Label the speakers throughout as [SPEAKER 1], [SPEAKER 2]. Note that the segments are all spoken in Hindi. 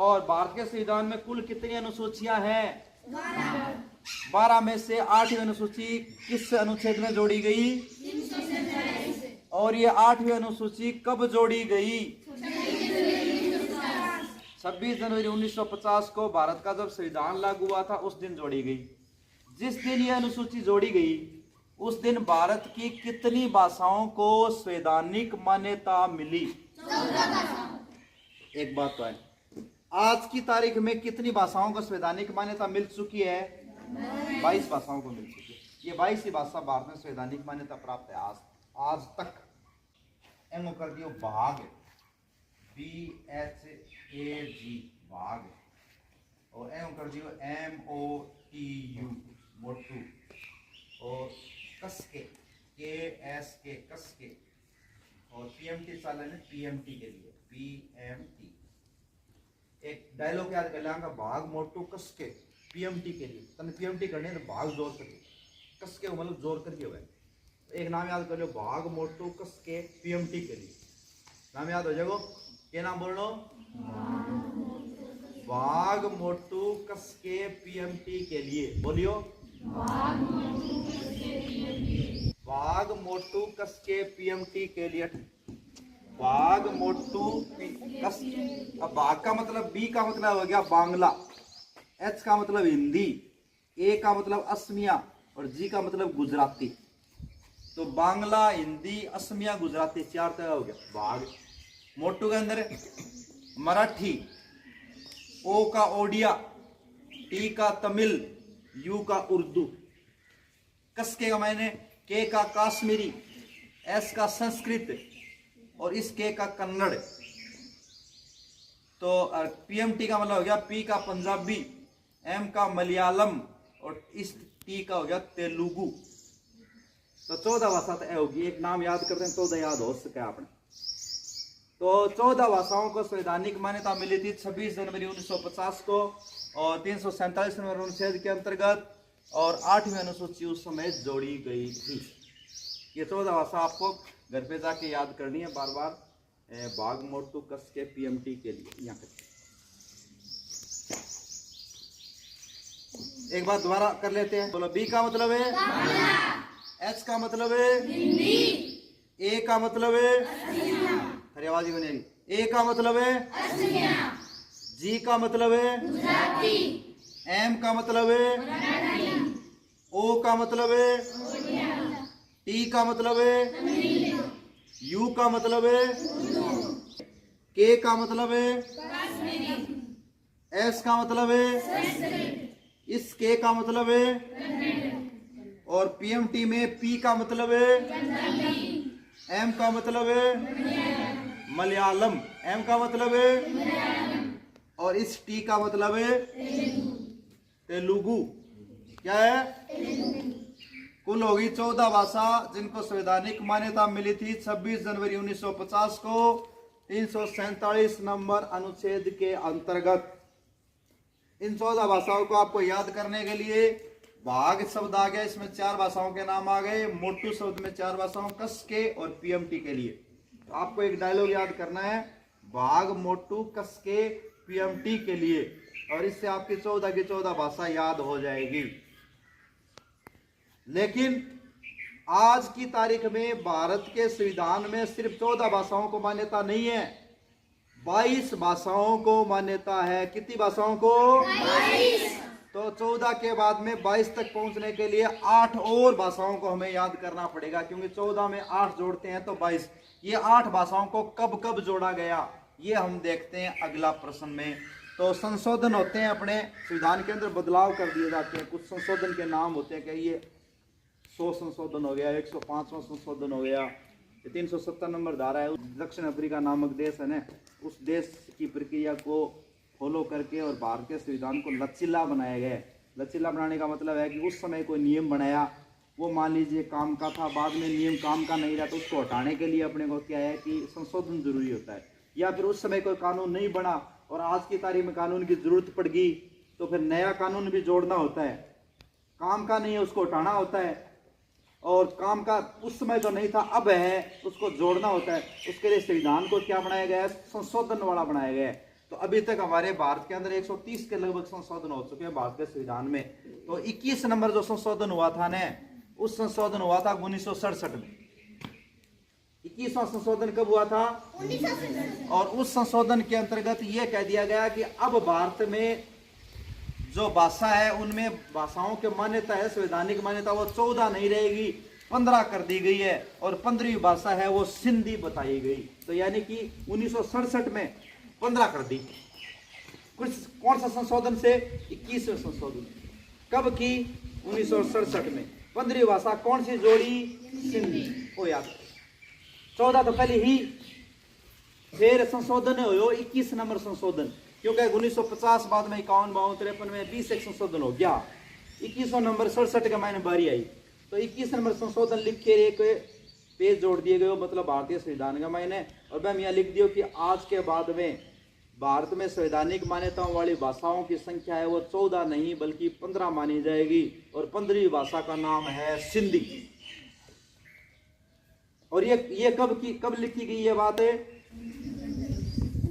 [SPEAKER 1] और भारत के संविधान में कुल कितनी अनुसूचियां हैं? 12 में से 8वीं अनुसूची किस अनुच्छेद में जोड़ी गई? और ये 8वीं अनुसूची कब जोड़ी गई? 26 जनवरी 1950 को भारत का जब संविधान लागू हुआ था उस दिन जोड़ी गई। जिस दिन ये अनुसूची जोड़ी गई उस दिन भारत की कितनी भाषाओं को संवैधानिक मान्यता मिली? एक बात तो है, आज की तारीख में कितनी भाषाओं को संवैधानिक मान्यता मिल चुकी है? 22 भाषाओं को मिल चुकी है। ये 22 ही भाषा भारत में संवैधानिक मान्यता प्राप्त है आज तक। एमओ कर दियो भाग, BHAG भाग, और एमओ कर दियो MOTU मोटू, और कसके KSK कसके, और PMT चालन है PMT के लिए PMT। एक डायलॉग याद कर लेंगे, भाग मोटू कसके PMT के लिए। तने PMT करने तो भाग जोर करके, कसके मतलब जोर करके हुआ। एक नाम याद कर लो, भाग मोटू कसके PMT के लिए। नाम याद हो जाएगा, क्या नाम बोल लो? भाग मोटू कसके PMT के लिए। बोलियो, भाग मोटू कसके PMT के लिए। भाग मोटू कस। अब भाग का मतलब, B का मतलब हो गया बांग्ला, H का मतलब हिंदी, A का मतलब असमिया, और G का मतलब गुजराती। तो बांग्ला, हिंदी, असमिया, गुजराती, 4 तरह हो गया भाग। मोटू के अंदर मराठी, O का ओडिया, T का तमिल, U का उर्दू। कसके का मायने K का काश्मीरी, S का संस्कृत, और इस K का कन्नड़। तो PMT का मतलब हो गया P का पंजाबी, M का मलयालम, और इस T का हो गया तेलुगु। तो 14 भाषा तो होगी। एक नाम याद करते हैं, 14 याद हो सके आपने। तो 14 भाषाओं को संवैधानिक मान्यता मिली थी 26 जनवरी 1950 को, और 347 नंबर अनुच्छेद के अंतर्गत, और 8वीं अनुसूची उस समय जोड़ी गई थी। ये 14 भाषा आपको घर पे जाके याद करनी है बार बार। भाग मोटू कस के PMT के लिए। यहाँ एक बार दोबारा कर लेते हैं। बोलो, B का मतलब है H का मतलब है हिंदी, A का मतलब है अरे आवाज ही बनेगी। A का मतलब है G का मतलब है गुजराती, M का मतलब है O का मतलब है T का मतलब है U का मतलब है K का मतलब है S का मतलब है, इस K का मतलब है, और PMT में P का मतलब है, M का मतलब है मलयालम, M का मतलब है, और इस T का मतलब है तेलुगु। क्या है? कुल होगी 14 भाषा जिनको संवैधानिक मान्यता मिली थी 26 जनवरी 1950 को 347 नंबर अनुच्छेद के अंतर्गत। इन 14 भाषाओं को आपको याद करने के लिए भाग शब्द आ गया, इसमें 4 भाषाओं के नाम आ गए। मोटू शब्द में 4 भाषाओं, कस के और PMT के लिए। तो आपको एक डायलॉग याद करना है, भाग मोटू कस के PMT के लिए, और इससे आपकी 14 की 14 भाषा याद हो जाएगी। लेकिन आज की तारीख में भारत के संविधान में सिर्फ 14 भाषाओं को मान्यता नहीं है, 22 भाषाओं को मान्यता है। कितनी भाषाओं को? 22। तो 14 के बाद में 22 तक पहुंचने के लिए 8 और भाषाओं को हमें याद करना पड़ेगा, क्योंकि 14 में 8 जोड़ते हैं तो 22। ये 8 भाषाओं को कब कब जोड़ा गया ये हम देखते हैं अगला प्रश्न में। तो संशोधन होते हैं, अपने संविधान के अंदर बदलाव कर दिए जाते हैं। कुछ संशोधन के नाम होते हैं कि ये 100 संशोधन हो गया, 105वां संशोधन हो गया, 370 नंबर धारा है। दक्षिण अफ्रीका नामक देश है ना, उस देश की प्रक्रिया को फॉलो करके और भारतीय संविधान को लचीला बनाया गया है। लचीला बनाने का मतलब है कि उस समय कोई नियम बनाया, वो मान लीजिए काम का था, बाद में नियम काम का नहीं रहा, तो उसको हटाने के लिए अपने को क्या है कि संशोधन जरूरी होता है। या फिर उस समय कोई कानून नहीं बना और आज की तारीख में कानून की जरूरत पड़ गई, तो फिर नया कानून भी जोड़ना होता है। काम का नहीं है उसको हटाना होता है, और काम का उस समय तो नहीं था अब है, उसको जोड़ना होता है। उसके लिए संविधान को क्या बनाया गया है? संशोधन वाला बनाया गया है। तो अभी तक हमारे भारत के अंदर 130 के लगभग संशोधन हो चुके हैं भारत के संविधान में। तो 21 नंबर जो संशोधन हुआ था ना, उस संशोधन हुआ था 1967 में। 21वां संशोधन कब हुआ था? 1967। और उस संशोधन के अंतर्गत यह कह दिया गया कि अब भारत में जो भाषा है उनमें भाषाओं की मान्यता है, संवैधानिक मान्यता, वो 14 नहीं रहेगी, 15 कर दी गई है। और 15वीं भाषा है वो सिंधी बताई गई। तो यानी कि 1967 में 15 कर दी। कुछ कौन सा संशोधन से? 21वें संशोधन। कब की? 1967 में। 15वीं भाषा कौन सी जोड़ी? सिंधी। ओ याद, 14 तो पहले ही, फिर संशोधन हो 21 नंबर संशोधन, क्योंकि 1950 बाद में 51, 52, 53 में 20 एक संशोधन हो गया। 21वां नंबर 67 के मायने बारी आई। तो 21 नंबर संशोधन लिख के एक पेज जोड़ दिए गए, मतलब भारतीय संविधान का मायने। और मैं यहाँ लिख दियो कि आज के बाद में भारत में संवैधानिक मान्यताओं वाली भाषाओं की संख्या है वो 14 नहीं बल्कि 15 मानी जाएगी। और 15वीं भाषा का नाम है सिंधी। और ये कब लिखी गई ये बात है?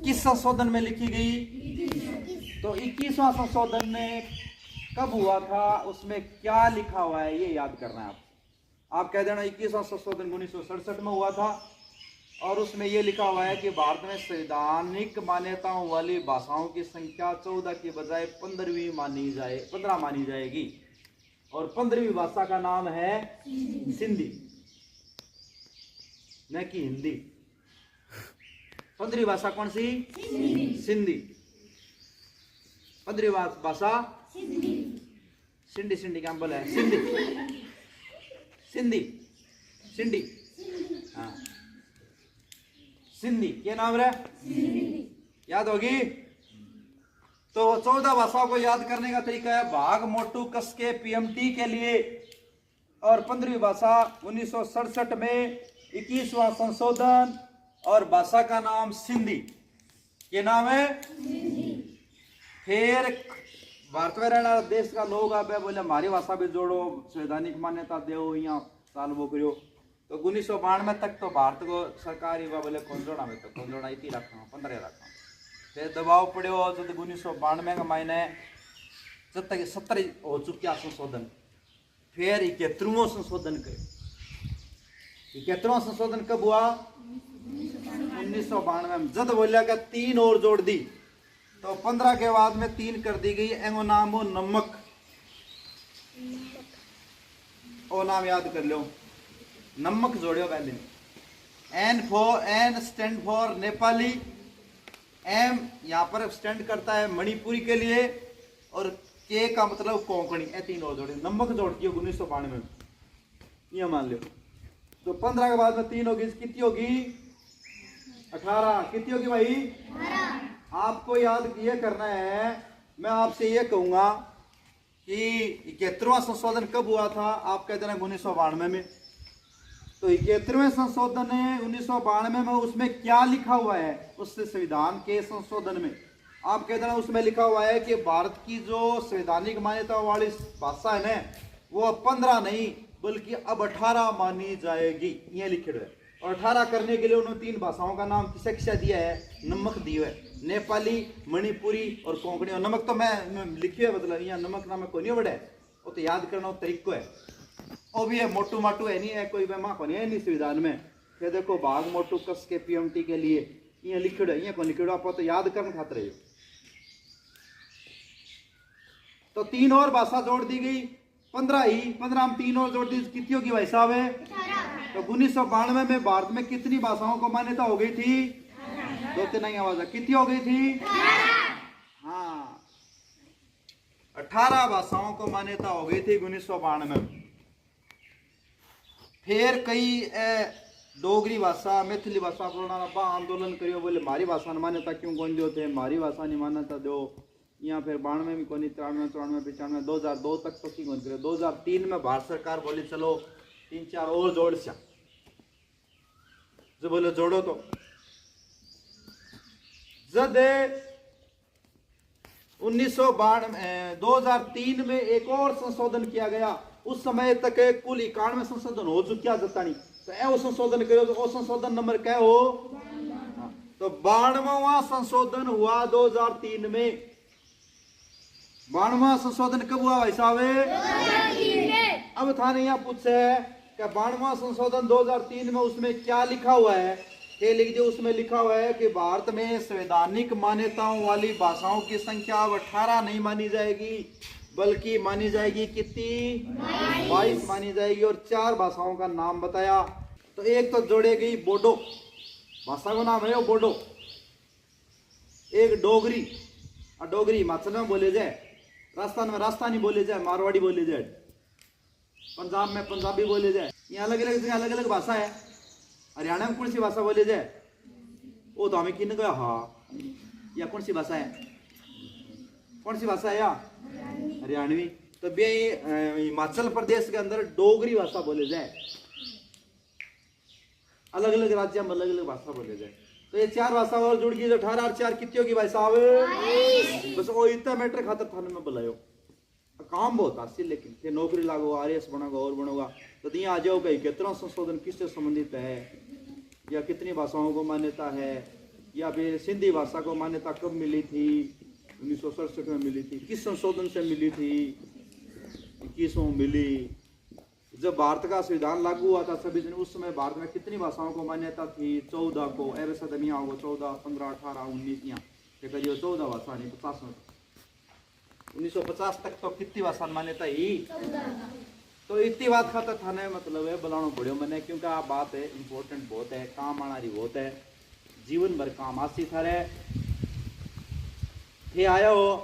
[SPEAKER 1] किस संशोधन में लिखी गई? तो 21वां संशोधन में कब हुआ था, उसमें क्या लिखा हुआ है ये याद करना है आप कह देना 21वां संशोधन 1967 में हुआ था। और उसमें यह लिखा हुआ है कि भारत में संवैधानिक मान्यताओं वाली भाषाओं की संख्या 14 की बजाय 15 मानी जाएगी। और 15वीं भाषा का नाम है सिंधी, न कि हिंदी। 15वीं भाषा कौन सी? सिंधी। 15वीं भाषा सिंधी क्या बोला है? सिंधी। हाँ, सिंधी क्या नाम रहा? याद होगी। तो 14 भाषाओं को याद करने का तरीका है भाग मोटू कस के पीएमटी के लिए। और 15वीं भाषा 1967 में 21वां संशोधन, और भाषा का नाम सिंधी। ये नाम है। फिर भारत में रहने वाला देश का लोग अब बोले हमारी भाषा भी जोड़ो, संवैधानिक मान्यता दो, यहाँ साल वो करो। तो 1992 तक तो भारत को सरकार ही बोले कौन जोड़ा में, तो कौन जोड़ा इतनी रखा 15 रखा। फिर दबाव पड़ो तो 1992 का महीने जब तक 70 हो चुका संशोधन। फिर 71वां संशोधन करे। 71वां संशोधन कब हुआ? 1992 में। जब बोलिया का 3 और जोड़ दी तो 15 के बाद में 3 कर दी गई। एंगो नाम हो नमक, ओ नाम याद कर लो, नमक जोड़ियो पहले। N stand for Nepali, M यहाँ पर स्टैंड करता है मणिपुरी के लिए, और के का मतलब कोंकणी। ए 3 और जोड़े, नमक जोड़ दियो 1992 में, ये मान लो। तो 15 के बाद में 3 होगी, कितनी होगी? 18। कितनी होगी भाई? 18। आपको याद ये करना है। मैं आपसे ये कहूंगा कि 71वां संशोधन कब हुआ था? आप कहते हैं 1992 में। तो 71वें संशोधन है 1992 में, उसमें क्या लिखा हुआ है? उस संविधान के संशोधन में आप कहते हैं उसमें लिखा हुआ है कि भारत की जो संवैधानिक मान्यता वाली भाषा है ना, वो 15 नहीं बल्कि अब 18 मानी जाएगी, ये लिखे हुए। और 18 करने के लिए उन्होंने 3 भाषाओं का नाम किसे किसे दिया है? नमक दिया है, नेपाली, मणिपुरी और कोंकणी। और नमक तो मैं लिखे है, मतलब यहाँ नमक नाम को नहीं बड़े, वो तो याद करना तरीको है। वो भी है मोटू माटू है, नहीं है कोई बेमा को नहीं है नहीं संविधान में। फिर देखो भाग मोटू कस के पीएमटी के लिए ये लिखिड़ है, ये को लिखिड़ आप तो याद करने खातिर है। तो 3 और भाषा जोड़ दी गई, 15 ही। 15 हम 3 और जोड़ दी, कितनी होगी भाई साहब है? तो 1992 में भारत में कितनी भाषाओं को मान्यता हो गई थी? 2-3 नहीं आवाज, कितनी हो गई थी? हाँ, 18 भाषाओं को मान्यता हो गई थी 1992 में। फिर कई डोगरी भाषा, मैथिली भाषा को आंदोलन करियो, बोले हमारी भाषा ने मान्यता क्यों कौन दो थे, हमारी भाषा नहीं मान्यता दो। यहाँ फिर 92 में कोई, 93, 94, 95, 2002 तक तो कौन करे। 2003 में भारत सरकार बोली चलो 3-4 और जोड़ सा, जो बोले जोड़ो। तो जब 2003 में एक और संशोधन किया गया, उस समय तक कुल 91 संशोधन हो चुका जतानी। तो ए वो संशोधन करो, तो वो संशोधन नंबर क्या हो? तो 92वां संशोधन हुआ 2003 में। 92वां संशोधन कब हुआ भाई साहब? 2003 में। अब थाने यहाँ पूछे कि 92वां संशोधन 2003 में उसमें क्या लिखा हुआ है? ये लिख दियो, उसमें लिखा हुआ है कि भारत में संवैधानिक मान्यताओं वाली भाषाओं की संख्या अब 18 नहीं मानी जाएगी, बल्कि मानी जाएगी कितनी? 22 मानी जाएगी। और 4 भाषाओं का नाम बताया। तो एक तो जोड़े गई बोडो भाषा का नाम है वो बोडो, एक डोगरी, और डोगरी हिमाचल में बोले जाए, राजस्थान में राजस्थानी बोले जाए, मारवाड़ी बोले जाए, पंजाब में पंजाबी बोले जाए। यहाँ अलग अलग जगह अलग अलग भाषा है। हरियाणा में कौन सी भाषा बोले जाए? वो तो हमें किन गया। हाँ, या कौन सी भाषा है? कौन सी भाषा है या? हरियाणवी। तो हिमाचल प्रदेश के अंदर डोगरी भाषा बोले जाए। अलग अलग राज्य में अलग अलग भाषा बोले जाए। तो ये 4 भाषा और जुड़ गई, 18 और 4 कितनी होगी भाई साहब? बस वो इतना मैटर खातर थाने में बुलायो। काम बहुत हासिल, लेकिन फिर नौकरी लागो, RS बनोगा और बनोगा। तो यहाँ आ जाओ कहीं कितना संशोधन किससे संबंधित है, या कितनी भाषाओं को मान्यता है, या फिर सिंधी भाषा को मान्यता कब मिली थी? 1967 में मिली थी। किस संशोधन से मिली थी? 21वां मिली। जब भारत का संविधान लागू हुआ था 26 दिन, उस समय भारत में कितनी भाषाओं को मान्यता थी? 14 को। ऐसा दमिया होगा 14, 15, 18, 19 यहाँ 14 भाषा नहीं, 50 में 1950 तक तो कितनी भाषा मान्यता ही? तो इतनी बात खाता थाने मतलब है बुलाना पड़ो मैंने, क्योंकि आप बात है इम्पोर्टेंट बहुत है, काम आना रही बहुत है, जीवन भर काम आसी थारे थे आया हो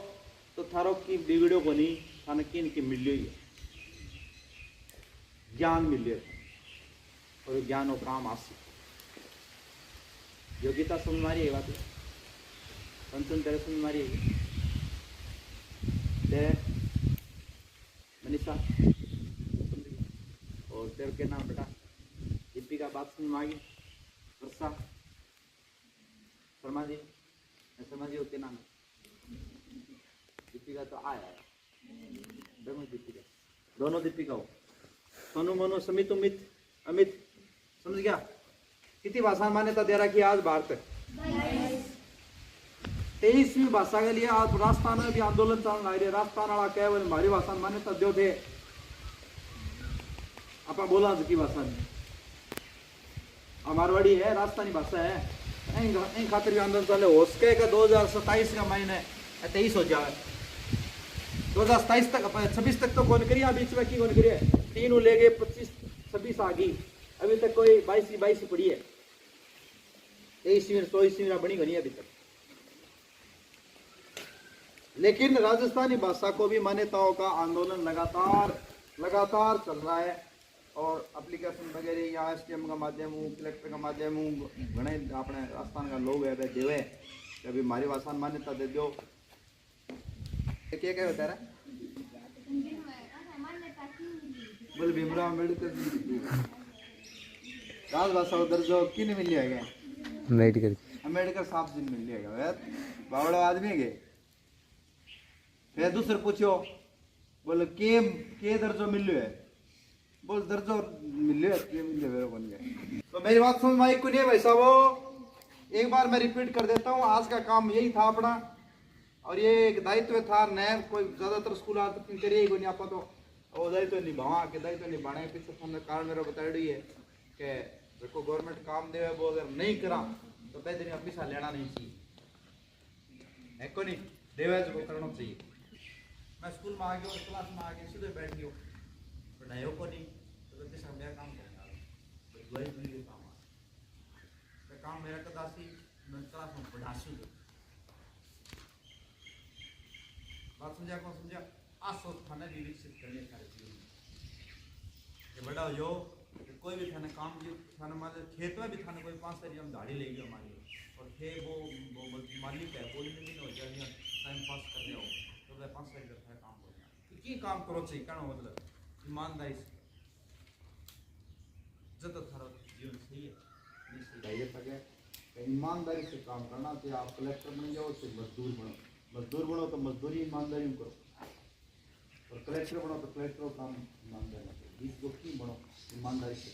[SPEAKER 1] तो थारो की बिगड़ो को नहीं, थाने किन की मिलियो ही ज्ञान मिले, और ज्ञान और काम आसी। योग्यता समझ मारी है बात, कंचन तेरे समझ मारी है मनीषा, और तेरे के नाम बेटा दीपिका बात समझ में आ गई? वर्षा, शर्मा जी, शर्मा जी के नाम दीपिका तो आया, दोनों दीपिका हो, सोनू मोनू समित उमित अमित, समझ गया? कितनी भाषा मान्यता दे रखी आज भारत? 23वीं भाषा के लिए आज राजस्थान में भी आंदोलन चलने लग रही है। राजस्थान वाला कह बोले हमारी भाषा मान्यता दो थे, आप बोला की भाषा में मारवाड़ी है, राजस्थानी भाषा है, खातिर भी आंदोलन चले हो सके का 2027 का महीने 23 हो जाए, 2027 तक 26 तक तो कौन करिए, बीच में की कौन करिए, 3 ले गए 25 26 आ गई, अभी तक कोई 22 पड़ी है, 23वीं 24वीं बनी बनी अभी तक। लेकिन राजस्थानी भाषा को भी मान्यताओं का आंदोलन लगातार चल रहा है, और एप्लीकेशन वगैरह या STM का माध्यम हूँ, कलेक्टर का माध्यम हूँ, घने अपने राजस्थान का लोग है देवे अभी हमारी भाषा मान्यता दे दो। क्या बता रहा बोल भीमराव अम्बेडकर राजभाषा का दर्जा किन मिल जाएगा? अम्बेडकर साहब जी मिल जाएगा, बावड़ा आदमी है। फिर दूसरे पूछो बोले के दर्जो मिलो है, बोल दर्जो मिलो है, के मिलो है बन गए। तो मेरी बात समझ में आई को नहीं भाई साहब? एक बार मैं रिपीट कर देता हूँ, आज का काम यही था अपना, और ये एक दायित्व था नया, कोई ज्यादातर स्कूल करिए को नहीं आप तो वो दायित्व निभावा के दायित्व निभाने के पीछे हमने कारण मेरा बता रही है कि देखो गवर्नमेंट काम दे वो अगर नहीं करा तो बेहतरीन अपनी लेना नहीं चाहिए, है को नहीं देवेज को करना चाहिए। मैं स्कूल में आ गया और क्लास में आ गया सीधे बैठ गया, पढ़ाई को नहीं तो गलती से मेरा काम करना तो काम मेरा कदासी मैं क्लास में पढ़ासी बात समझा कौन समझा? आज सोच थाने भी विकसित करने सारे जीवन ये बड़ा हो जो कोई भी थाने काम जो थाने मान खेत में भी थाने कोई 5 सारी हम दाढ़ी ले गया हमारी, और थे वो मालिक है कोई नहीं हो जाए टाइम पास कर रहे हो तो 5 सारी करता है काम करना की काम करो चाहिए कहना मतलब ईमानदारी से जब थारा जीवन सही है ईमानदारी से काम करना चाहिए। आप कलेक्टर बन जाओ तो मजदूर बनो तो मजदूरी ईमानदारी करो, और कलेक्टर बनो तो कलेक्टर काम ईमानदारी, 20 बनो ईमानदारी से।